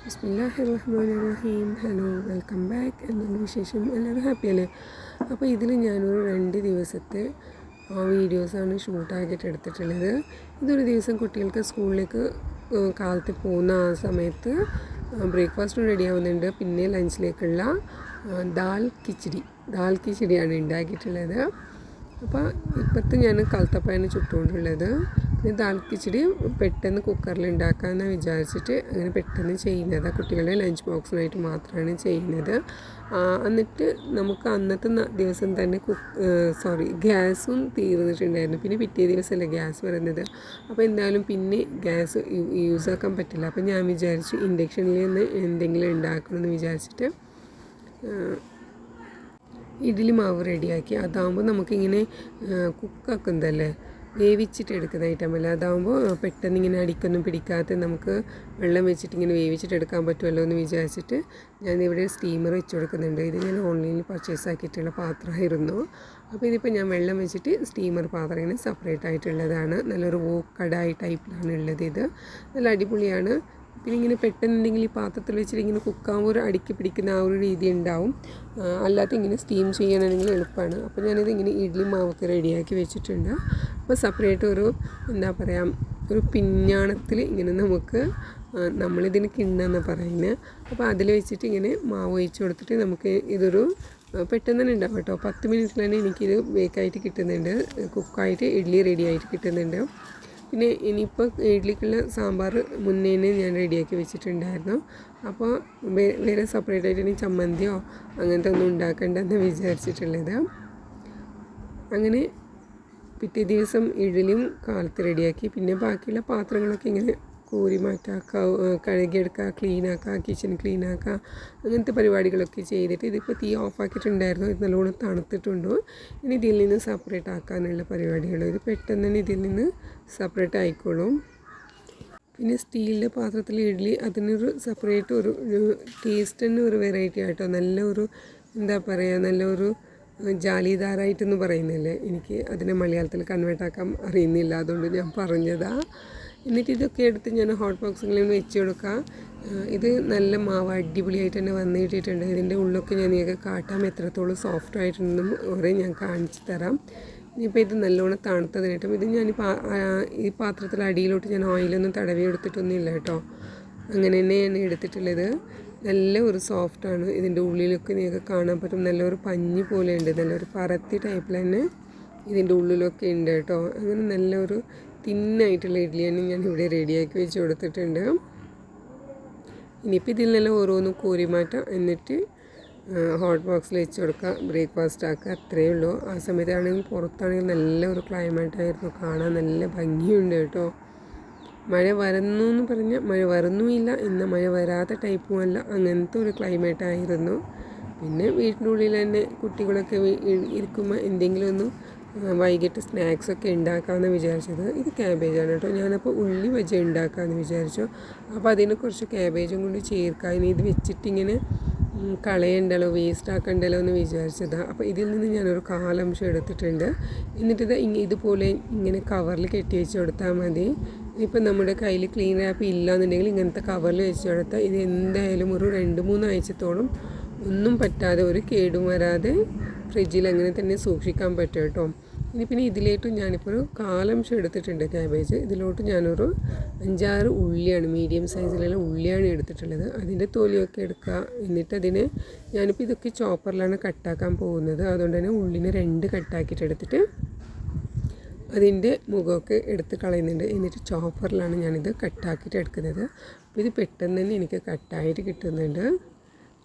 ബിസ്മില്ലാഹിർറഹ്മാനിർറഹീം. Hello, welcome back. എന്തുണ്ട് വിശേഷം? എല്ലാവരും ഹാപ്പിയല്ലേ? അപ്പോൾ ഇതിൽ ഞാനൊരു 2 ദിവസത്തെ വീഡിയോസാണ് ഷൂട്ടാക്കിയിട്ട് എടുത്തിട്ടുള്ളത്. ഇതൊരു ദിവസം കുട്ടികൾക്ക് സ്കൂളിലേക്ക് കാലത്ത് പോകുന്ന ആ സമയത്ത് ബ്രേക്ക്ഫാസ്റ്റും റെഡി ആവുന്നുണ്ട്. പിന്നെ ലഞ്ചിലേക്കുള്ള ദാൽ കിച്ചടിയാണ് ഉണ്ടാക്കിയിട്ടുള്ളത്. അപ്പോൾ ഇപ്പോഴത്തെ ഞാൻ കൽത്തപ്പമാണ് ചുട്ടുകൊണ്ടുള്ളത്. ഇത് ദാൽ കിച്ചടി പെട്ടെന്ന് കുക്കറിൽ ഉണ്ടാക്കാമെന്ന് വിചാരിച്ചിട്ട് അങ്ങനെ പെട്ടെന്ന് ചെയ്യുന്നത്. കുട്ടികളുടെ ലഞ്ച് ബോക്സിനായിട്ട് മാത്രമാണ് ചെയ്യുന്നത്. എന്നിട്ട് നമുക്ക് അന്നത്തെ ദിവസം തന്നെ ഗ്യാസും തീർന്നിട്ടുണ്ടായിരുന്നു. പിന്നെ പിറ്റേ ദിവസമല്ലേ ഗ്യാസ് വരുന്നത്. അപ്പോൾ എന്തായാലും പിന്നെ ഗ്യാസ് യൂസ് ആക്കാൻ പറ്റില്ല. അപ്പോൾ ഞാൻ വിചാരിച്ചു ഇൻഡക്ഷനിൽ നിന്ന് എന്തെങ്കിലും ഉണ്ടാക്കണമെന്ന് വിചാരിച്ചിട്ട് ഇഡ്ഡലി മാവ് റെഡിയാക്കി. അതാകുമ്പോൾ നമുക്കിങ്ങനെ കുക്കാക്കുന്നതല്ലേ, വേവിച്ചിട്ട് എടുക്കുന്ന ഐറ്റമല്ല. അതാകുമ്പോൾ പെട്ടെന്ന് ഇങ്ങനെ അടിക്കൊന്നും പിടിക്കാതെ നമുക്ക് വെള്ളം വെച്ചിട്ട് ഇങ്ങനെ വേവിച്ചിട്ട് എടുക്കാൻ പറ്റുമല്ലോ എന്ന് വിചാരിച്ചിട്ട് ഞാനിവിടെ സ്റ്റീമർ വെച്ച് കൊടുക്കുന്നുണ്ട്. ഇത് ഞാൻ ഓൺലൈനിൽ പർച്ചേസ് ആക്കിയിട്ടുള്ള പാത്രമായിരുന്നു. അപ്പോൾ ഇതിപ്പോൾ ഞാൻ വെള്ളം വെച്ചിട്ട് സ്റ്റീമർ പാത്രം ഇങ്ങനെ സെപ്പറേറ്റ് ആയിട്ടുള്ളതാണ്. നല്ലൊരു കടായി ടൈപ്പിലാണ് ഉള്ളത്. ഇത് നല്ല അടിപൊളിയാണ്. പിന്നെ ഇങ്ങനെ പെട്ടെന്ന് എന്തെങ്കിലും ഈ പാത്രത്തിൽ വെച്ചിട്ട് ഇങ്ങനെ കുക്കാകുമ്പോൾ ഒരു അടുക്കി പിടിക്കുന്ന ആ ഒരു രീതി ഉണ്ടാവും. അല്ലാതെ ഇങ്ങനെ സ്റ്റീം ചെയ്യാനാണെങ്കിൽ എളുപ്പമാണ്. അപ്പോൾ ഞാനിത് ഇങ്ങനെ ഇഡ്ഡലി മാവൊക്കെ റെഡിയാക്കി വെച്ചിട്ടുണ്ട്. അപ്പോൾ സെപ്പറേറ്റ് ഒരു പിഞ്ഞാണത്തിൽ ഇങ്ങനെ നമുക്ക് നമ്മളിതിന് കിണ്ണെന്ന് പറയുന്നത്. അപ്പോൾ അതിൽ വെച്ചിട്ട് ഇങ്ങനെ മാവ് ഒഴിച്ച് കൊടുത്തിട്ട് നമുക്ക് ഇതൊരു പെട്ടെന്ന് തന്നെ ഉണ്ടാവും കേട്ടോ. 10 മിനിറ്റിൽ തന്നെ എനിക്കിത് ബേക്കായിട്ട് കിട്ടുന്നുണ്ട്, കുക്കായിട്ട് ഇഡ്ഡലി റെഡി ആയിട്ട് കിട്ടുന്നുണ്ട്. പിന്നെ ഇനിയിപ്പോൾ ഇഡ്ഡലിക്കുള്ള സാമ്പാർ മുന്നേ ഞാൻ റെഡിയാക്കി വെച്ചിട്ടുണ്ടായിരുന്നു. അപ്പോൾ വേറെ സെപ്പറേറ്റ് ആയിട്ട് ഇനി ചമ്മന്തിയോ അങ്ങനത്തെ ഒന്നും ഉണ്ടാക്കണ്ടെന്ന് വിചാരിച്ചിട്ടുള്ളത്. അങ്ങനെ പിറ്റേ ദിവസം ഇഡ്ഡലിയും കാലത്ത് റെഡിയാക്കി. പിന്നെ ബാക്കിയുള്ള പാത്രങ്ങളൊക്കെ ഇങ്ങനെ കോരി മാറ്റാക്കുക, കഴുകിയെടുക്കുക, ക്ലീനാക്കുക, കിച്ചൺ ക്ലീനാക്കുക, അങ്ങനത്തെ പരിപാടികളൊക്കെ ചെയ്തിട്ട് ഇതിപ്പോൾ തീ ഓഫാക്കിയിട്ടുണ്ടായിരുന്നു. ഇത് നല്ലോണം തണുത്തിട്ടുണ്ടോ. ഇനി ഇതിൽ നിന്ന് സെപ്പറേറ്റ് ആക്കാനുള്ള പരിപാടികൾ. ഇത് പെട്ടെന്ന് തന്നെ ഇതിൽ നിന്ന് സെപ്പറേറ്റ് ആയിക്കോളും. പിന്നെ സ്റ്റീലിൻ്റെ പാത്രത്തിൽ ഇഡ്ഡലി അതിനൊരു സെപ്പറേറ്റ് ഒരു ടേസ്റ്റ് തന്നെ ഒരു വെറൈറ്റി ആയിട്ടോ. നല്ലൊരു നല്ലൊരു ജാലിദാറായിട്ടെന്ന് പറയുന്നില്ലേ, എനിക്ക് അതിനെ മലയാളത്തിൽ കൺവേർട്ട് ആക്കാൻ അറിയുന്നില്ല, അതുകൊണ്ട് ഞാൻ പറഞ്ഞതാണ്. എന്നിട്ട് ഇതൊക്കെ എടുത്ത് ഞാൻ ഹോട്ട് ബോക്സുകളിൽ വെച്ച് കൊടുക്കുക. ഇത് നല്ല മാവ് അടിപൊളിയായിട്ട് തന്നെ വന്നിട്ടിട്ടുണ്ട്. ഇതിൻ്റെ ഉള്ളൊക്കെ ഞാൻ നിങ്ങൾക്ക് കാട്ടാം എത്രത്തോളം സോഫ്റ്റ് ആയിട്ടുണ്ടെന്നും ഒരേ ഞാൻ കാണിച്ചു തരാം. ഇനിയിപ്പോൾ ഇത് നല്ലോണം തണുത്തതിനായിട്ടും ഇത് ഈ പാത്രത്തിൽ അടിയിലോട്ട് ഞാൻ ഓയിലൊന്നും തടവി എടുത്തിട്ടൊന്നുമില്ല കേട്ടോ. അങ്ങനെ തന്നെയാണ് എടുത്തിട്ടുള്ളത്. നല്ല ഒരു സോഫ്റ്റാണ്. ഇതിൻ്റെ ഉള്ളിലൊക്കെ നിങ്ങൾക്ക് കാണാൻ പറ്റും, നല്ലൊരു പഞ്ഞി പോലെ ഉണ്ട്. നല്ലൊരു പരത്തി ടൈപ്പിൽ തന്നെ ഇതിൻ്റെ ഉള്ളിലൊക്കെ ഉണ്ട് കേട്ടോ. അങ്ങനെ നല്ലൊരു തിന്നായിട്ടുള്ള ഇഡ്ഡലിയാണ് ഞാൻ ഇവിടെ റെഡിയാക്കി വെച്ച് കൊടുത്തിട്ടുണ്ട്. ഇനിയിപ്പോൾ ഇതിൽ നല്ല ഓരോന്നും കോരി മാറ്റാം, എന്നിട്ട് ഹോട്ട് ബോക്സിൽ വെച്ച് കൊടുക്കുക, ബ്രേക്ക്ഫാസ്റ്റ് ആക്കുക, അത്രയേ ഉള്ളൂ. ആ സമയത്താണെങ്കിൽ പുറത്താണെങ്കിൽ നല്ലൊരു ക്ലൈമറ്റായിരുന്നു, കാണാൻ നല്ല ഭംഗിയുണ്ട് കേട്ടോ. മഴ വരുന്നു എന്ന് പറഞ്ഞാൽ മഴ വരുന്നുമില്ല, ഇന്ന് മഴ വരാത്ത ടൈപ്പുമല്ല, അങ്ങനത്തെ ഒരു ക്ലൈമറ്റായിരുന്നു. പിന്നെ വീട്ടിൻ്റെ ഉള്ളിൽ തന്നെ കുട്ടികളൊക്കെ ഇരിക്കുമ്പോൾ എന്തെങ്കിലും ഒന്ന് വൈകിട്ട് സ്നാക്സൊക്കെ ഉണ്ടാക്കാമെന്ന് വിചാരിച്ചത്. ഇത് ക്യാബേജാണ് കേട്ടോ. ഞാനപ്പോൾ ഉള്ളി വെച്ച് ഉണ്ടാക്കാമെന്ന് വിചാരിച്ചു. അപ്പോൾ അതിന് കുറച്ച് ക്യാബേജും കൊണ്ട് ചേർക്കാം. ഇനി ഇത് വെച്ചിട്ടിങ്ങനെ കളയണ്ടല്ലോ, വേസ്റ്റ് ആക്കണ്ടല്ലോ എന്ന് വിചാരിച്ചതാണ്. അപ്പോൾ ഇതിൽ നിന്ന് ഞാനൊരു കാലംശം എടുത്തിട്ടുണ്ട്. എന്നിട്ടിത് ഇതുപോലെ ഇങ്ങനെ കവറിൽ കെട്ടി വെച്ച് കൊടുത്താൽ മതി. ഇപ്പം നമ്മുടെ കയ്യിൽ ക്ലീൻ റാപ്പ് ഇല്ലയെന്നുണ്ടെങ്കിൽ ഇങ്ങനത്തെ കവറിൽ വെച്ച് കൊടുത്താൽ ഇത് എന്തായാലും ഒരു 2-3 ആഴ്ചത്തോളം ഒന്നും പറ്റാതെ, ഒരു കേടും വരാതെ ഫ്രിഡ്ജിൽ അങ്ങനെ തന്നെ സൂക്ഷിക്കാൻ പറ്റും കേട്ടോ. പിന്നെ ഇതിലേട്ടും ഞാനിപ്പോൾ ഒരു കാലംശം എടുത്തിട്ടുണ്ട് ക്യാബേജ്. ഇതിലോട്ട് ഞാനൊരു 5-6 ഉള്ളിയാണ്, മീഡിയം സൈസിലുള്ള ഉള്ളിയാണ് എടുത്തിട്ടുള്ളത്. അതിൻ്റെ തൊലിയൊക്കെ എടുക്കുക. എന്നിട്ട് അതിനെ ഞാനിപ്പോൾ ഇതൊക്കെ ചോപ്പറിലാണ് കട്ടാക്കാൻ പോകുന്നത്. അതുകൊണ്ട് തന്നെ ഉള്ളിനെ 2 കട്ടാക്കിയിട്ട് എടുത്തിട്ട് അതിൻ്റെ മുഖമൊക്കെ എടുത്ത് കളയുന്നുണ്ട്. എന്നിട്ട് ചോപ്പറിലാണ് ഞാനിത് കട്ടാക്കിയിട്ട് എടുക്കുന്നത്. അപ്പോൾ ഇത് പെട്ടെന്ന് തന്നെ എനിക്ക് കട്ടായിട്ട് കിട്ടുന്നുണ്ട്.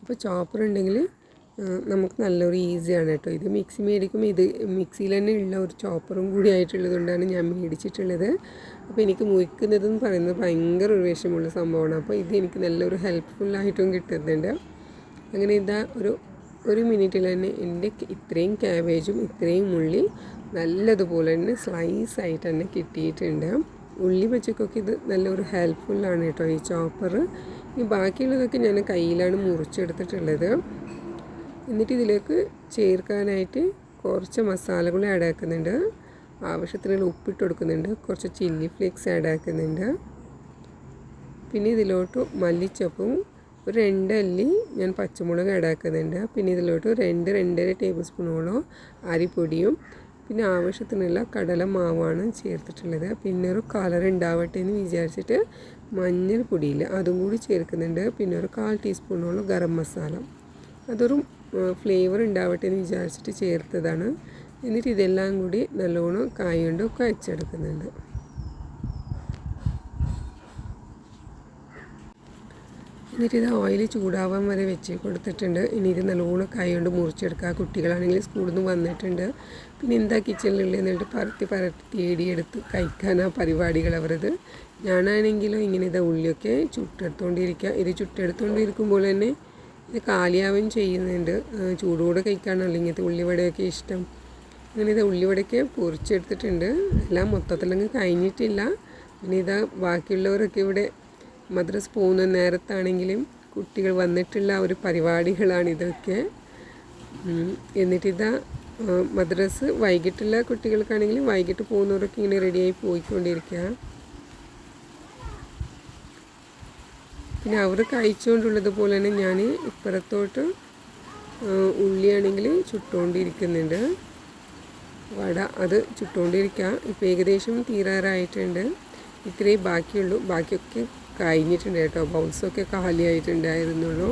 അപ്പോൾ ചോപ്പർ ഉണ്ടെങ്കിൽ നമുക്ക് നല്ലൊരു ഈസിയാണ് കേട്ടോ. ഇത് മിക്സി മേടിക്കുമ്പോൾ ഇത് മിക്സിയിൽ തന്നെ ഉള്ള ഒരു ചോപ്പറും കൂടി ആയിട്ടുള്ളത് കൊണ്ടാണ് ഞാൻ മേടിച്ചിട്ടുള്ളത്. അപ്പോൾ എനിക്ക് മുറിക്കുന്നതെന്ന് പറയുന്നത് ഭയങ്കര ഒരു വിഷമമുള്ള സംഭവമാണ്. അപ്പോൾ ഇത് എനിക്ക് നല്ലൊരു ഹെൽപ്ഫുള്ളായിട്ടും കിട്ടുന്നുണ്ട്. അങ്ങനെ ഇതാ ഒരു മിനിറ്റിൽ തന്നെ എൻ്റെ ഇത്രയും ക്യാബേജും ഇത്രയും ഉള്ളി നല്ലതുപോലെ തന്നെ സ്ലൈസായിട്ട് തന്നെ കിട്ടിയിട്ടുണ്ട്. ഉള്ളി പച്ചക്കൊക്കെ ഇത് നല്ലൊരു ഹെൽപ്ഫുള്ളാണ് കേട്ടോ ഈ ചോപ്പർ. ഇനി ബാക്കിയുള്ളതൊക്കെ ഞാൻ കയ്യിലാണ് മുറിച്ചെടുത്തിട്ടുള്ളത്. എന്നിട്ട് ഇതിലേക്ക് ചേർക്കാനായിട്ട് കുറച്ച് മസാലകൾ ആഡ് ആക്കുന്നുണ്ട്. ആവശ്യത്തിനുള്ള ഉപ്പിട്ട് കൊടുക്കുന്നുണ്ട്. കുറച്ച് ചില്ലി ഫ്ലേക്സ് ആഡ് ആക്കുന്നുണ്ട്. പിന്നെ ഇതിലോട്ട് മല്ലിച്ചപ്പും ഒരു 2 അല്ലി ഞാൻ പച്ചമുളക് ഇടാക്കുന്നുണ്ട്. പിന്നെ ഇതിലോട്ട് 2-2.5 ടേബിൾ സ്പൂണോളം അരിപ്പൊടിയും പിന്നെ ആവശ്യത്തിനുള്ള കടലമാവാണ് ചേർത്തിട്ടുള്ളത്. പിന്നെ ഒരു കളർ ഉണ്ടാവട്ടെ എന്ന് വിചാരിച്ചിട്ട് മഞ്ഞൾപ്പൊടിയില്ല അതും കൂടി ചേർക്കുന്നുണ്ട്. പിന്നെ ഒരു 1/4 ടീസ്പൂണോളം ഗരം മസാല, അതൊരു ഫ്ലേവർ ഉണ്ടാവട്ടെ എന്ന് വിചാരിച്ചിട്ട് ചേർത്തതാണ്. എന്നിട്ട് ഇതെല്ലാം കൂടി നല്ലോണം കൈ കൊണ്ട് കുഴച്ചെടുക്കുന്നുണ്ട്. എന്നിട്ട് ഇത് ഓയിൽ ചൂടാവാൻ വരെ വെച്ച് കൊടുത്തിട്ടുണ്ട്. ഇനി ഇത് നല്ലോണം കൈ കൊണ്ട് മുറിച്ചെടുക്കുക. കുട്ടികളാണെങ്കിൽ സ്കൂളിൽ നിന്ന് വന്നിട്ടുണ്ട്. പിന്നെ എന്താ കിച്ചണിലുള്ള എന്നിട്ട് പരത്തി തേടിയെടുത്ത് കഴിക്കാനാ പരിപാടികൾ അവരത്. ഞാനാണെങ്കിലും ഇങ്ങനെ ഇത് ഉള്ളിയൊക്കെ ചുട്ടെടുത്തുകൊണ്ടിരിക്കുക. ഇത് ചുട്ടെടുത്തുകൊണ്ടിരിക്കുമ്പോൾ തന്നെ ഇത് കാലിയാവുകയും ചെയ്യുന്നുണ്ട്. ചൂടോടെ കഴിക്കാനല്ലോ ഇങ്ങനത്തെ ഉള്ളിവടയൊക്കെ ഇഷ്ടം. അങ്ങനെ ഇത് ഉള്ളിവടയൊക്കെ പൊരിച്ചെടുത്തിട്ടുണ്ട്. എല്ലാം മൊത്തത്തിലങ്ങ് കഴിഞ്ഞിട്ടില്ല. പിന്നെ ഇതാ ബാക്കിയുള്ളവരൊക്കെ ഇവിടെ മദ്രസ പോകുന്ന നേരത്താണെങ്കിലും കുട്ടികൾ വന്നിട്ടുള്ള ഒരു പരിപാടികളാണിതൊക്കെ. എന്നിട്ടിതാ മദ്രസ് വൈകിട്ടുള്ള കുട്ടികൾക്കാണെങ്കിലും വൈകിട്ട് പോകുന്നവരൊക്കെ ഇങ്ങനെ റെഡിയായി പോയിക്കൊണ്ടിരിക്കുക. പിന്നെ അവർ കഴിച്ചുകൊണ്ടുള്ളത് പോലെ തന്നെ ഞാൻ ഇപ്പുറത്തോട്ട് ഉള്ളിയാണെങ്കിൽ ചുട്ടുകൊണ്ടിരിക്കുന്നുണ്ട്. വട അത് ചുട്ടുകൊണ്ടിരിക്കുക. ഇപ്പോൾ ഏകദേശം തീരാറായിട്ടുണ്ട്. ഇത്രയും ബാക്കിയുള്ളൂ. ബാക്കിയൊക്കെ കഴിഞ്ഞിട്ടുണ്ട് കേട്ടോ. ബൗൾസൊക്കെ കാലിയായിട്ടുണ്ടായിരുന്നുള്ളൂ.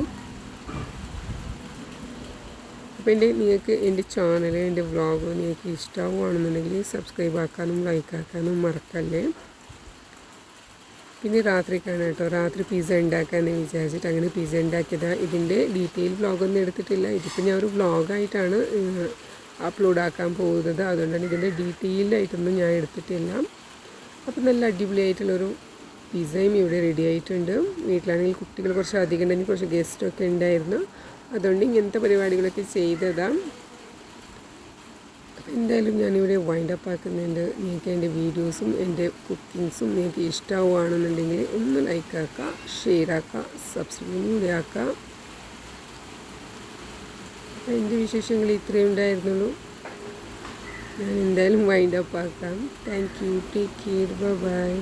അപ്പോൾ നിങ്ങൾക്ക് എൻ്റെ ചാനൽ, എൻ്റെ വ്ളോഗ് നിങ്ങൾക്ക് ഇഷ്ടമാവുകയാണെന്നുണ്ടെങ്കിൽ സബ്സ്ക്രൈബ് ആക്കാനും ലൈക്ക് ആക്കാനും മറക്കല്ലേ. പിന്നെ രാത്രിക്കാണ് കേട്ടോ, രാത്രി പിസ്സ ഉണ്ടാക്കാമെന്ന് വിചാരിച്ചിട്ട് അങ്ങനെ പിസ്സ ഉണ്ടാക്കിയതാണ്. ഇതിൻ്റെ ഡീറ്റെയിൽ വ്ളോഗൊന്നും എടുത്തിട്ടില്ല. ഇതിപ്പോൾ ഞാൻ ഒരു വ്ളോഗായിട്ടാണ് അപ്ലോഡ് ആക്കാൻ പോകുന്നത്. അതുകൊണ്ടാണ് ഇതിൻ്റെ ഡീറ്റെയിൽഡായിട്ടൊന്നും ഞാൻ എടുത്തിട്ടില്ല. അപ്പോൾ നല്ല അടിപൊളിയായിട്ടുള്ളൊരു പിസ്സയും ഇവിടെ റെഡി ആയിട്ടുണ്ട്. വീട്ടിലാണെങ്കിൽ കുട്ടികൾ കുറച്ച് അധികം ഉണ്ടെങ്കിൽ കുറച്ച് ഗസ്റ്റൊക്കെ ഉണ്ടായിരുന്നു. അതുകൊണ്ട് ഇങ്ങനത്തെ പരിപാടികളൊക്കെ ചെയ്തതാണ്. എന്തായാലും ഞാനിവിടെ വൈൻഡ് അപ്പ് ആക്കുന്നുണ്ട്. നിങ്ങൾക്ക് എൻ്റെ വീഡിയോസും എൻ്റെ കുക്കിങ്സും നിങ്ങൾക്ക് ഇഷ്ടമാവുകയാണെന്നുണ്ടെങ്കിൽ ഒന്ന് ലൈക്ക് ആക്കുക, ഷെയർ ആക്കുക, സബ്സ്ക്രൈബ് കൂടി ആക്കുക. അപ്പോൾ എൻ്റെ വിശേഷങ്ങൾ ഇത്രയും ഉണ്ടായിരുന്നുള്ളൂ. ഞാൻ എന്തായാലും വൈൻഡ് അപ്പ് ആക്കാം. Thank you. Take care. By.